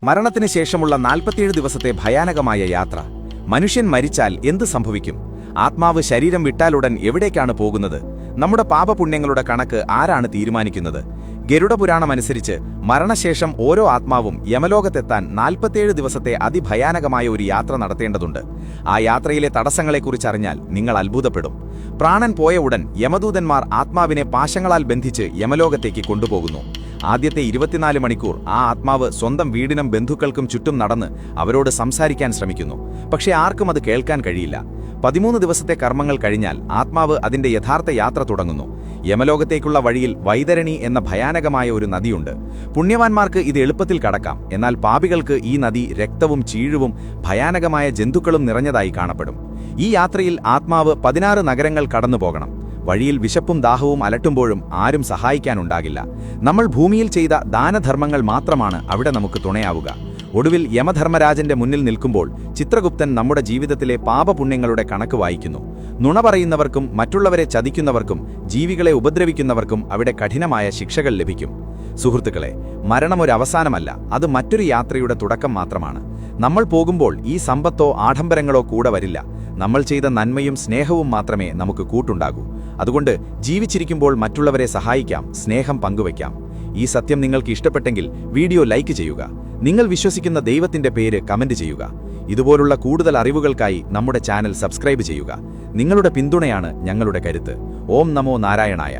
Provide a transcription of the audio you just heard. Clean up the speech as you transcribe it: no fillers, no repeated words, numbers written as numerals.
മരണത്തിന് ശേഷമുള്ള 47 ദിവസത്തെ ഭയാനകമായ യാത്ര. മനുഷ്യൻ മരിച്ചാൽ എന്ത് സംഭവിക്കും? ആത്മാവ് ശരീരം വിട്ടാലുടൻ എവിടേക്കാണ് പോകുന്നത്? നമ്മുടെ പാപപുണ്യങ്ങളുടെ കണക്ക് ആരാണ് തീരുമാനിക്കുന്നത്? ഗരുഡപുരാണമനുസരിച്ച് മരണശേഷം ഓരോ ആത്മാവും യമലോകത്തെത്താൻ 47 ദിവസത്തെ അതിഭയാനകമായ ഒരു യാത്ര നടത്തേണ്ടതുണ്ട്. ആ യാത്രയിലെ തടസ്സങ്ങളെക്കുറിച്ചറിഞ്ഞാൽ നിങ്ങൾ അത്ഭുതപ്പെടും. പ്രാണൻ പോയ ഉടൻ യമദൂതന്മാർ ആത്മാവിനെ പാശങ്ങളാൽ ബന്ധിച്ച് യമലോകത്തേക്ക് കൊണ്ടുപോകുന്നു. ആദ്യത്തെ 24 മണിക്കൂർ ആ ആത്മാവ് സ്വന്തം വീടിനും ബന്ധുക്കൾക്കും ചുറ്റും നടന്ന് അവരോട് സംസാരിക്കാൻ ശ്രമിക്കുന്നു. പക്ഷേ ആർക്കും അത് കേൾക്കാൻ കഴിയില്ല. 13 ദിവസത്തെ കർമ്മങ്ങൾ കഴിഞ്ഞാൽ ആത്മാവ് അതിന്റെ യഥാർത്ഥ യാത്ര തുടങ്ങുന്നു. യമലോകത്തേക്കുള്ള വഴിയിൽ വൈതരണി എന്ന ഭയാനകമായ ഒരു നദിയുണ്ട്. പുണ്യവാന്മാർക്ക് ഇത് എളുപ്പത്തിൽ കടക്കാം. എന്നാൽ പാപികൾക്ക് ഈ നദി രക്തവും ചീഴുവും ഭയാനകമായ ജന്തുക്കളും നിറഞ്ഞതായി കാണപ്പെടും. ഈ യാത്രയിൽ ആത്മാവ് 16 നഗരങ്ങൾ കടന്നുപോകണം. വഴിയിൽ വിശപ്പും ദാഹവും അലട്ടുമ്പോഴും ആരും സഹായിക്കാനുണ്ടാകില്ല. നമ്മൾ ഭൂമിയിൽ ചെയ്ത ദാനധർമ്മങ്ങൾ മാത്രമാണ് അവിടെ നമുക്ക് തുണയാവുക. ഒടുവിൽ യമധർമ്മരാജന്റെ മുന്നിൽ നിൽക്കുമ്പോൾ ചിത്രഗുപ്തൻ നമ്മുടെ ജീവിതത്തിലെ പാപപുണ്യങ്ങളുടെ കണക്ക് വായിക്കുന്നു. നുണ പറയുന്നവർക്കും മറ്റുള്ളവരെ ചതിക്കുന്നവർക്കും ജീവികളെ ഉപദ്രവിക്കുന്നവർക്കും അവിടെ കഠിനമായ ശിക്ഷകൾ ലഭിക്കും. സുഹൃത്തുക്കളെ, മരണമൊരവസാനമല്ല, അത് മറ്റൊരു യാത്രയുടെ തുടക്കം മാത്രമാണ്. നമ്മൾ പോകുമ്പോൾ ഈ സമ്പത്തോ ആഡംബരങ്ങളോ കൂടെ വരില്ല. നമ്മൾ ചെയ്ത നന്മയും സ്നേഹവും മാത്രമേ നമുക്ക് കൂട്ടുണ്ടാകൂ. അതുകൊണ്ട് ജീവിച്ചിരിക്കുമ്പോൾ മറ്റുള്ളവരെ സഹായിക്കാം, സ്നേഹം പങ്കുവയ്ക്കാം. ഈ സത്യം നിങ്ങൾക്ക് ഇഷ്ടപ്പെട്ടെങ്കിൽ വീഡിയോ ലൈക്ക് ചെയ്യുക. നിങ്ങൾ വിശ്വസിക്കുന്ന ദൈവത്തിന്റെ പേര് കമന്റ് ചെയ്യുക. ഇതുപോലുള്ള കൂടുതൽ അറിവുകൾക്കായി നമ്മുടെ ചാനൽ സബ്സ്ക്രൈബ് ചെയ്യുക. നിങ്ങളുടെ പിന്തുണയാണ് ഞങ്ങളുടെ കരുത്ത്. ഓം നമോ നാരായണായ.